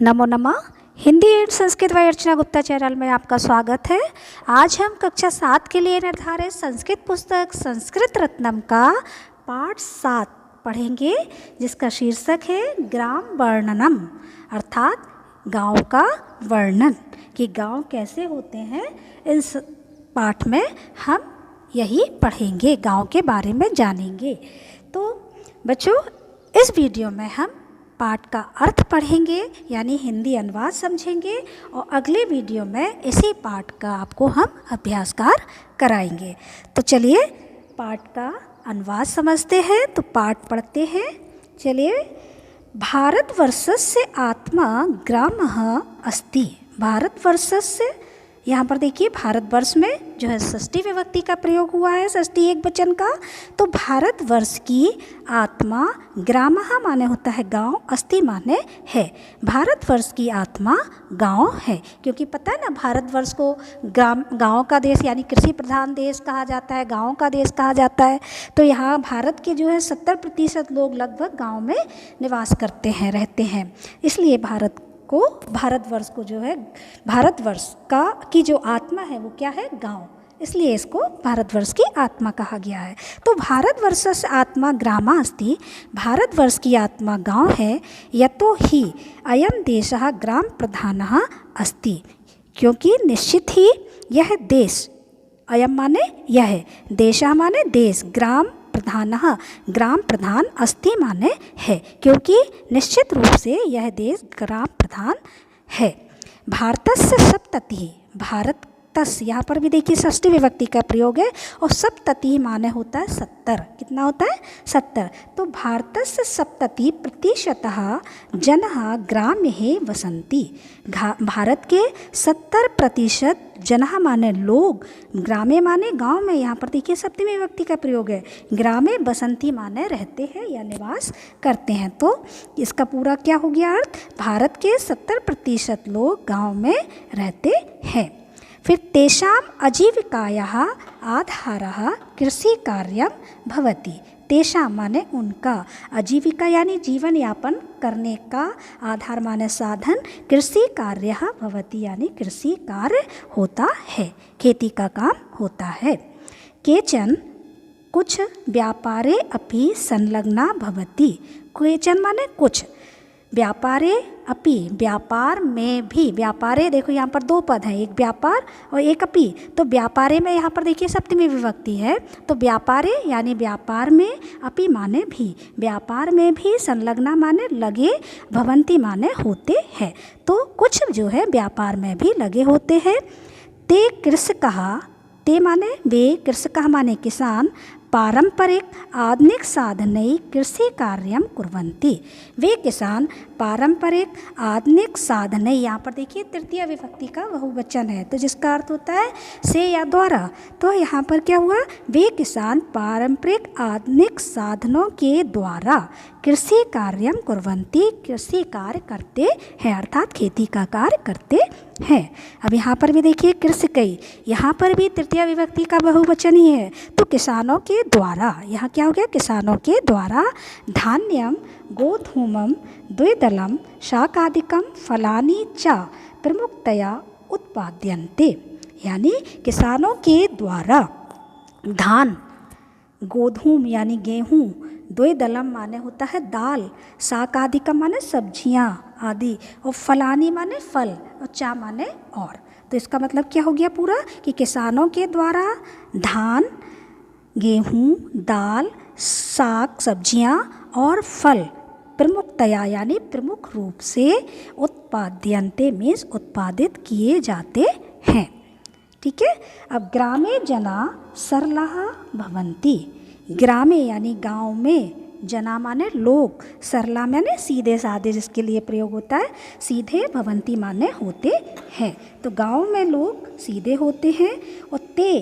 नमो नमः। Hindi and Sanskrit by Archana Gupta channel में आपका स्वागत है। आज हम कक्षा 7 के लिए निर्धारित संस्कृत पुस्तक संस्कृत रत्नम का पाठ 7 पढ़ेंगे, जिसका शीर्षक है ग्राम वर्णनम, अर्थात गांव का वर्णन कि गांव कैसे होते हैं। इस पाठ में हम यही पढ़ेंगे, गांव के बारे में जानेंगे। तो बच्चों, इस वीडियो में हम पाठ का अर्थ पढ़ेंगे यानी हिंदी अनुवाद समझेंगे, और अगले वीडियो में इसी पाठ का आपको हम अभ्यासकार कराएंगे। तो चलिए पाठ का अनुवाद समझते हैं। तो पाठ पढ़ते हैं। चलिए। भारतवर्षस्य आत्मा ग्रामः अस्ति। भारतवर्षस्य, यहाँ पर देखिए भारतवर्ष में जो है षष्ठी विभक्ति का प्रयोग हुआ है, षष्ठी एक वचन का। तो भारतवर्ष की आत्मा, ग्रामः माने होता है गांव, अस्ति माने है। भारतवर्ष की आत्मा गांव है, क्योंकि पता है ना, भारतवर्ष को गांव का देश यानी कृषि प्रधान देश कहा जाता है, गांव का देश कहा जाता है। तो यहाँ भारत के जो है 70% लोग लगभग गांव में निवास करते हैं, रहते हैं। इसलिए भारतवर्ष को जो है, भारतवर्ष की जो आत्मा है वो क्या है? गांव। इसलिए इसको भारतवर्ष की आत्मा कहा गया है। तो भारतवर्षस्य आत्मा ग्रामा अस्ति। भारतवर्ष की आत्मा गांव है। यतो हि अयं देशः ग्राम प्रधानः अस्ति, क्योंकि निश्चित ही यह देश, अयम माने यह, देशः माने देश, ग्राम प्रधानः ग्राम प्रधान, अस्ति माने है, क्योंकि निश्चित रूप से यह देश ग्राम प्रधान है। भारतस्य सप्ततिः, भारतस्, यहाँ पर भी देखिए षष्ठी विभक्ति का प्रयोग है, और सप्ततिः माने होता है 70। कितना होता है? 70। तो भारतस्य 70% जनः ग्रामे वसन्ति। भारत के 70% जनः माने लोग, ग्रामे माने गांव में, यहाँ पर देखिए सप्तमी विभक्ति का प्रयोग है। ग्रामे बसंती माने रहते हैं या निवास करते हैं। तो इसका पूरा क्या हो गया अर्थ? भारत के 70% लोग गांव में रहते हैं। फिर तेषाम् आजीविकायाः आधारः कृषि कार्यं भवति। तेषां माने उनका, आजीविका यानी जीवन यापन करने का, आधार माने साधन, कृषि कार्य भवति यानी कृषि कार्य होता है, खेती का काम होता है। केचन, कुछ, व्यापारे अपि संलग्ना भवति। केचन माने कुछ, व्यापारे अपि व्यापार में भी, व्यापारे देखो यहाँ पर दो पद हैं, एक व्यापार और एक अपि। तो व्यापारे में यहाँ पर देखिए सप्तमी विभक्ति है, तो व्यापारे यानी व्यापार में, अपि माने भी, व्यापार में भी, संलग्ना माने लगे, भवंती माने होते हैं। तो कुछ जो है व्यापार में भी लगे होते हैं। ते कृषकः, ते माने वे, कृषकः माने किसान, पारंपरिक आधुनिक साधनैः कृषि कार्यं कुर्वन्ति। वे किसान पारंपरिक आधुनिक साधनैः, यहाँ पर देखिए तृतीय विभक्ति का बहुवचन है, तो जिसका अर्थ होता है से या द्वारा। तो यहाँ पर क्या हुआ? वे किसान पारंपरिक आधुनिक साधनों के द्वारा कृषि कार्यं कुर्वन्ति, कृषि कार्य करते हैं, अर्थात खेती का कार्य करते हैं। अब यहाँ पर भी देखिए कृषकै, यहाँ पर भी तृतीय विभक्ति का बहुवचन ही है। तो किसानों के द्वारा, यहाँ क्या हो गया? किसानों के द्वारा धान्यम गोधूमम द्विदलम शाकादिकम फलानि च प्रमुखतया उत्पाद्यन्ते। यानी किसानों के द्वारा धान, गोधूम यानी गेहूँ, द्विदलम माने होता है दाल, शाकादिकम माने सब्जियाँ आदि, और फलानी माने फल, और चा माने और। तो इसका मतलब क्या हो गया पूरा? कि किसानों के द्वारा धान, गेहूँ, दाल, साग सब्जियाँ और फल प्रमुखतया यानी प्रमुख रूप से उत्पाद्यन्ते मीन्स उत्पादित किए जाते हैं। ठीक है। अब ग्रामे जना सरलाः भवन्ति। ग्रामे यानी गांव में, जना माने लोग, सरला माने सीधे साधे, जिसके लिए प्रयोग होता है सीधे, भवंती माने होते हैं। तो गांव में लोग सीधे होते हैं। और ते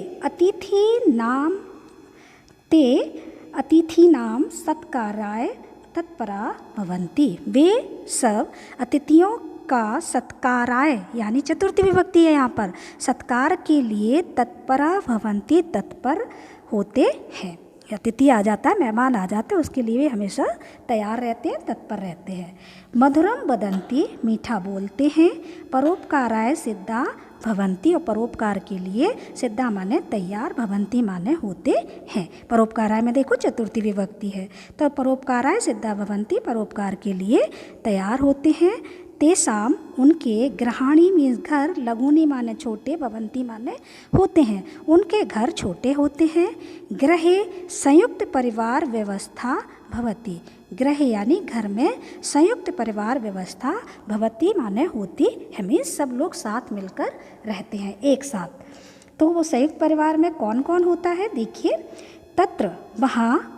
अतिथि नाम सत्काराय तत्परा भवन्ति। वे सब अतिथियों का सत्काराय यानी चतुर्थी विभक्ति है यहाँ पर, सत्कार के लिए तत्परा भवन्ति तत्पर होते हैं। अतिथि आ जाता है, मेहमान आ जाते हैं, उसके लिए हमेशा तैयार रहते हैं, तत्पर रहते हैं। मधुरम वदंती, मीठा बोलते हैं। परोपकाराय सिद्धा भवंती, और परोपकार के लिए सिद्धा माने तैयार, भवंती माने होते हैं। परोपकाराय में देखो चतुर्थी विभक्ति है, तो परोपकाराय सिद्धा भवंती, परोपकार के लिए तैयार होते हैं। तेसाम, उनके, ग्रहाणी मीन्स घर, लघुनी माने छोटे, भवंती माने होते हैं, उनके घर छोटे होते हैं। गृहे संयुक्त परिवार व्यवस्था भवती, गृह यानी घर में संयुक्त परिवार व्यवस्था, भवती माने होती है, मीन्स सब लोग साथ मिलकर रहते हैं एक साथ। तो वो संयुक्त परिवार में कौन कौन होता है देखिए, तत्र वहाँ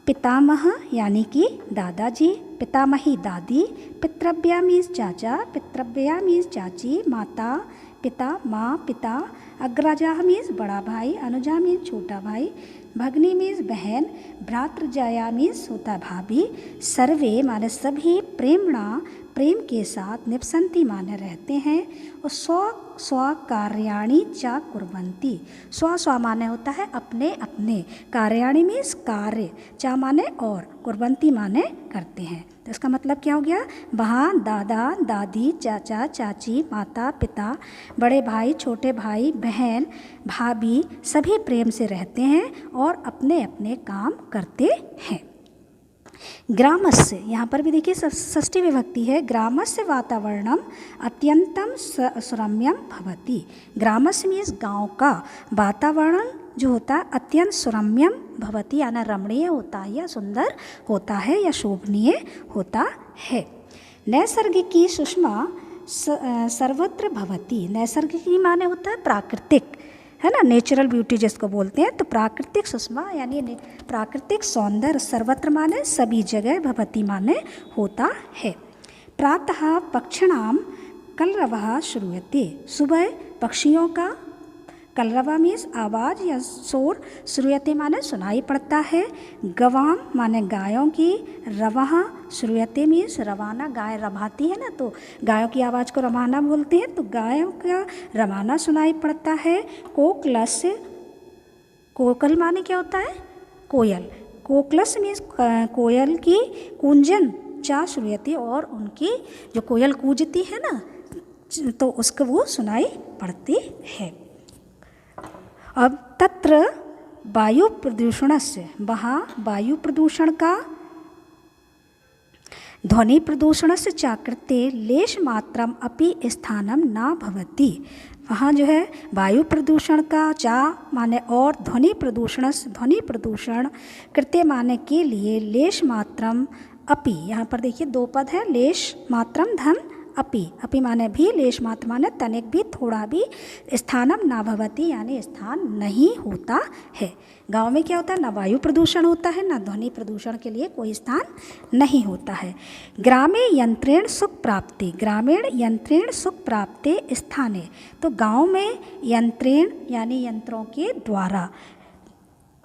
पितामह यानी कि दादाजी, पितामही दादी, पितृव्या मीन्स चाचा, पितृव्या मीन्स चाची, माता पिता माँ पिता, अग्रजा मीन्स बड़ा भाई, अनुजा मीन्स छोटा भाई, भगनी मीन्स बहन, भ्रातृजाया मीन्स होता है भाभी, सर्वे माने सभी, प्रेमणा प्रेम के साथ, निपसंती माने रहते हैं, और स्व कार्याणि चा कुर्वन्ति, स्व माने होता है अपने अपने, कार्याणि मीन्स कार्य, चा माने और, कुर्वन्ति माने करते हैं। तो इसका मतलब क्या हो गया, वहाँ दादा दादी, चाचा चाची, माता पिता, बड़े भाई छोटे भाई, बहन भाभी सभी प्रेम से रहते हैं और अपने अपने काम करते हैं। ग्रामस्य, यहाँ पर भी देखिए षष्ठी विभक्ति है। ग्रामस्य वातावरणम अत्यंतम सुरम्यम भवति, ग्रामस्य मीन्स गांव का, वातावरण जो होता है अत्यंत सुरम्यम भवति यानी रमणीय होता है या सुंदर होता है या शोभनीय होता है। नैसर्गिकी सुषमा सर्वत्र भवति, नैसर्गिकी माने होता है प्राकृतिक, है ना, नेचुरल ब्यूटी जिसको बोलते हैं। तो प्राकृतिक सुषमा यानी प्राकृतिक सौंदर्य, सर्वत्र माने सभी जगह, भवति माने होता है। प्रातः पक्षिणाम कलरवः श्रूयते, सुबह पक्षियों का, कलरवा मीन्स आवाज़ या शोर, श्रूयते माने सुनाई पड़ता है। गवाम माने गायों की, रवाह श्रूयते मीन्स रवाना, गाय रवाती है ना, तो गायों की आवाज़ को रवाना बोलते हैं, तो गायों का रवाना सुनाई पड़ता है। कोकलस्य, कोकल माने क्या होता है, कोयल, कोकलस मीन्स कोयल की, कुंजन चा श्रूयते, और उनकी जो कोयल कूजती है ना, तो उसको वो सुनाई पड़ती है। अब तत्र वायु प्रदूषण से, वहाँ वायु प्रदूषण का, ध्वनि प्रदूषण से चाकृते लेश मात्रम अपि स्थानम न भवति, वहाँ जो है वायु प्रदूषण का, चा माने और, ध्वनि प्रदूषण से, ध्वनि प्रदूषण, कृत्य माने के लिए, लेश मात्रम अपि, यहाँ पर देखिए दो पद है, लेश मात्रम धन अपि, अपि माने भी, लेश मात्र माने तनिक भी, थोड़ा भी, स्थानम ना भवति यानी स्थान नहीं होता है। गांव में क्या होता है, ना वायु प्रदूषण होता है, ना ध्वनि प्रदूषण के लिए कोई स्थान नहीं होता है। ग्रामे यंत्रेण सुख प्राप्ति, ग्रामीण यंत्रेण सुख प्राप्ते स्थाने, तो गांव में यंत्रेण यानी यंत्रों के द्वारा,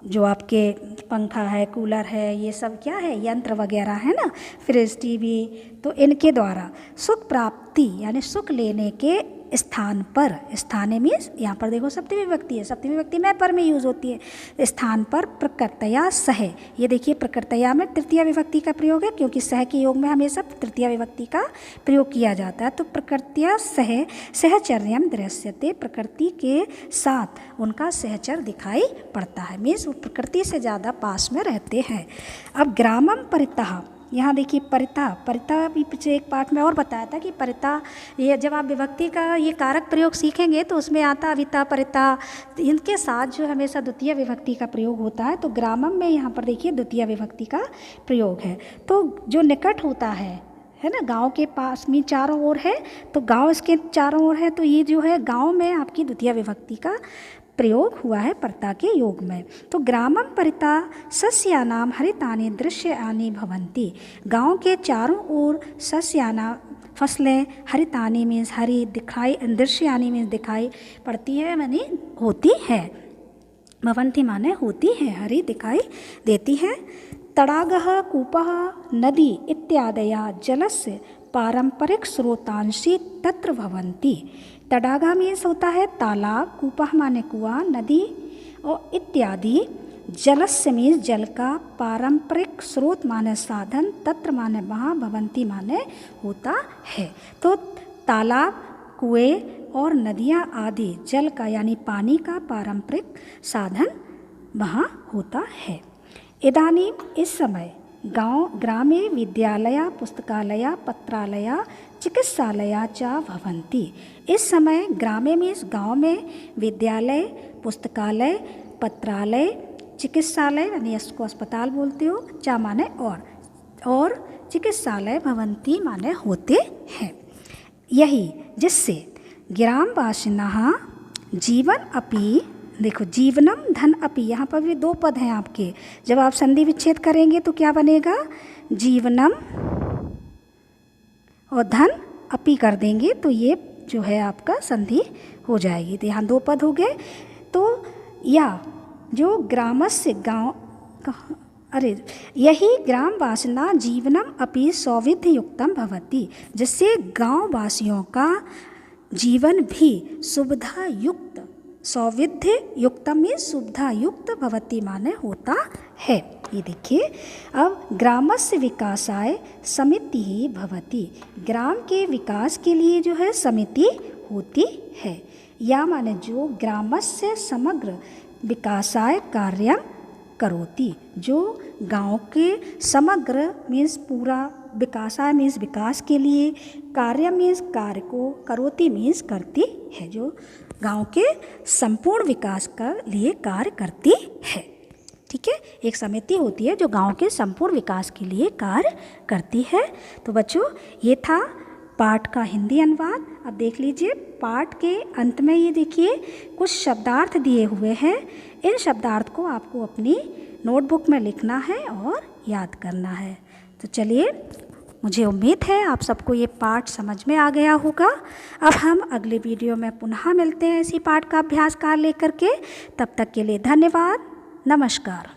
जो आपके पंखा है, कूलर है, ये सब क्या है, यंत्र वगैरह है ना, फ्रिज टीवी, तो इनके द्वारा सुख प्राप्ति यानी सुख लेने के स्थान पर, स्थाने मीन्स यहाँ पर देखो सप्तमी विभक्ति है, सप्तमी विभक्ति में पर में यूज़ होती है। स्थान पर प्रकृतया सह, ये देखिए प्रकृतया में तृतीय विभक्ति का प्रयोग है, क्योंकि सह के योग में हमेशा तृतीय विभक्ति का प्रयोग किया जाता है। तो प्रकृतया सह सहचर्यम दृश्यते, प्रकृति के साथ उनका सहचर दिखाई पड़ता है, मीन्स वो प्रकृति से ज़्यादा पास में रहते हैं। अब ग्रामम परितः, यहाँ देखिए परिता, परिता भी पिछले एक पाठ में और बताया था कि परिता, ये जब आप विभक्ति का ये कारक प्रयोग सीखेंगे तो उसमें आता अविता परिता, इनके साथ जो हमेशा द्वितीय विभक्ति का प्रयोग होता है। तो ग्रामम में यहाँ पर देखिए द्वितीय विभक्ति का प्रयोग है। तो जो निकट होता है ना, गांव के पास में चारों ओर है, तो गांव इसके चारों ओर है, तो ये जो है गांव में आपकी द्वितीय विभक्ति का प्रयोग हुआ है पर्ता के योग में। तो ग्रामम परिता सस्यानाम हरितानि दृश्यानि भवन्ति, गांव के चारों ओर सस्याना फसलें, हरितानि मीन्स हरी, दिखाई, दृश्यानि मीन्स दिखाई पड़ती है, माने होती है, भवन्ति माने होती है, हरी दिखाई देती है। तडागः कूपः नदी इत्यादया जलस्य पारंपरिक स्रोतांशी तत्र भवन्ति, तडागा मीन्स होता है तालाब, कूपः माने कुआं, नदी और इत्यादि जलस्य मीन्स जल का, पारंपरिक स्रोत माने साधन, तत्र माने वहाँ, भवंती माने होता है। तो तालाब, कुएं और नदियाँ आदि जल का यानी पानी का पारंपरिक साधन वहाँ होता है। इदानीं इस समय ग्रामे विद्यालया, पुस्तकालया, पत्रालया, चिकित्सालया च भवन्ति। इस समय ग्रामे मीन्स गाँव में, विद्यालय, पुस्तकालय, पत्रालय, चिकित्सालय यानी इसको अस्पताल बोलते हो, चा माने और चिकित्सालय भवन्ति माने होते हैं। यही जिससे ग्रामवासिनः जीवन अपि, देखो जीवनम धन अपि, यहाँ पर भी दो पद हैं आपके, जब आप संधि विच्छेद करेंगे तो क्या बनेगा, जीवनम और धन अपि कर देंगे तो ये जो है आपका संधि हो जाएगी। तो यहाँ दो पद हो गए। तो या जो ग्रामस्य यही ग्रामवासिना जीवनम अपि सौविध्य युक्तम भवति, जिससे गांव वासियों का जीवन भी सुविधा युक्त, सौविध्य युक्तम में सुविधा युक्त भवति माने होता है। ये देखिए, अब ग्रामस्य विकासाय समिति ही भवति, ग्राम के विकास के लिए जो है समिति होती है। या माने जो ग्रामस्य समग्र विकासाय कार्यम करोति, जो गांव के समग्र मीन्स पूरा, विकासाय मीन्स विकास के लिए, कार्य मीन्स कार्य को, करोति मीन्स करती है, जो गांव के संपूर्ण विकास का लिए कार्य करती है। ठीक है, एक समिति होती है जो गांव के संपूर्ण विकास के लिए कार्य करती है। तो बच्चों, ये था पाठ का हिंदी अनुवाद। अब देख लीजिए पाठ के अंत में ये देखिए कुछ शब्दार्थ दिए हुए हैं। इन शब्दार्थ को आपको अपनी नोटबुक में लिखना है और याद करना है। तो चलिए, मुझे उम्मीद है आप सबको ये पाठ समझ में आ गया होगा। अब हम अगले वीडियो में पुनः मिलते हैं इसी पाठ का अभ्यास कार्य लेकर के। तब तक के लिए धन्यवाद, नमस्कार।